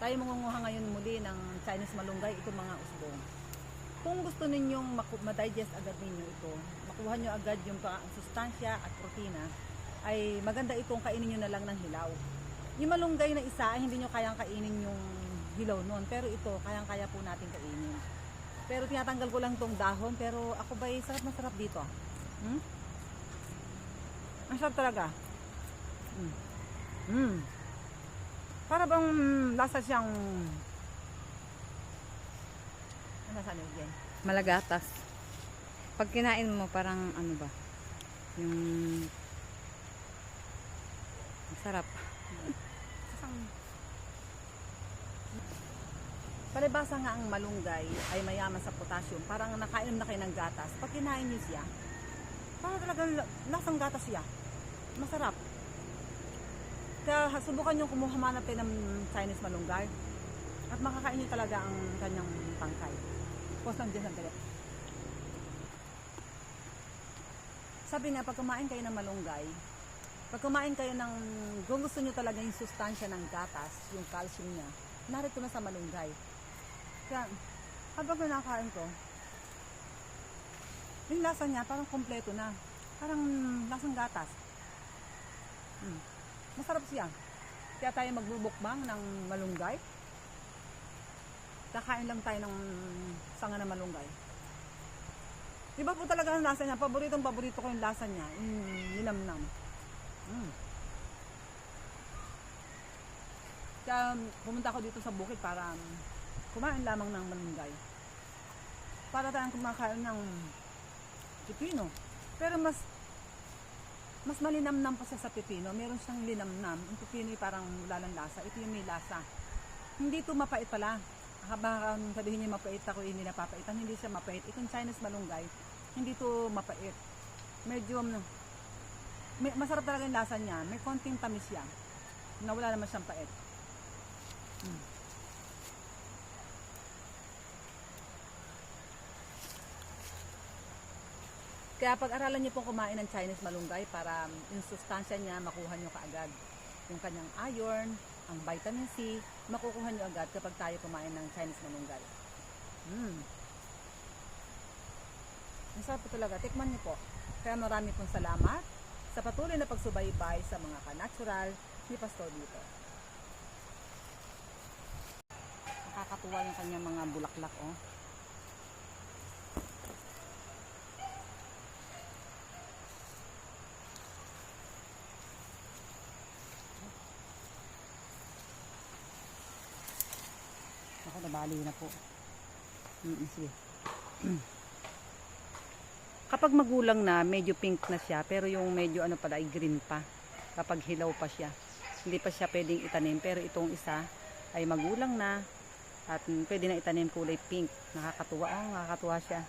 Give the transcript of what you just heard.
Tayo mangunguha ngayon muli ng Chinese malunggay, ito mga usbong. Kung gusto ninyong ma-digest agad ninyo ito, makuha nyo agad yung sustansya at protina, ay maganda itong kainin nyo na lang ng hilaw. Yung malunggay na isa ay hindi nyo kayang kainin yung hilaw nun, pero ito kayang-kaya po natin kainin. Pero tinatanggal ko lang tong dahon, pero ako ba'y sarap na sarap dito. Ang sarap talaga. Para bang lasa siyang ano sa yan? Malagatas. Pag kinain mo parang ano ba? Yung sarap. Palibasa nga ang malunggay ay mayaman sa potassium. Parang nakainom na kayo ng gatas. Pag kinain niyo siya, parang talagang lasang gatas siya. Masarap. Kaya subukan nyo kumuhamanap kayo ng Chinese malunggay at makakain nyo talaga ang kanyang tangkay. Pause lang dyan sandali. Sabi nga, pag kumain kayo ng malunggay, pag kumain kayo ng, kung gusto nyo talaga yung sustansya ng gatas, yung calcium niya, narito na sa malunggay. Kaya, habang kinakain ko, yung lasa niya parang kompleto na. Parang lasang gatas. Masarap siya. Kaya tayo magbubukbang ng malunggay. Kakain lang tayo ng sanga na malunggay. Diba po talaga ang lasa niya? Paborito ko yung lasa niya. Nilamnam. Kaya pumunta ako dito sa bukid para kumain lamang ng malunggay. Para tayong kumakain ng pipino. Pero mas malinamnam pa siya sa pipino. Meron siyang linamnam. Ang pipino ay parang wala lang lasa. Ito yung may lasa. Hindi ito mapait pala. Baka sabihin niyo mapait ako, hindi napapaitan. Hindi siya mapait. Itong Chinese malunggay, hindi ito mapait. Medyo, masarap talaga yung lasa niya. May konting tamis siya. Na wala naman siyang pait. Kaya pag-aralan niyo pong kumain ng Chinese malunggay para yung sustansya niya makuha niyo kaagad. Yung kanyang iron, ang vitamin C, makukuha niyo agad kapag tayo kumain ng Chinese malunggay. Ang sarap po talaga. Tikman niyo po. Kaya marami pong salamat sa patuloy na pagsubaybay sa mga ka-natural ni Pastor dito. Nakakatuwa yung kanyang mga bulaklak, oh. Ako, nabali na po. Sige. Kapag magulang na, medyo pink na siya, pero yung medyo ano pala, ay green pa. Kapag hilaw pa siya. Hindi pa siya pwedeng itanim, pero itong isa ay magulang na at pwede na itanim kulay pink. Nakakatuwa, nakakatuwa siya.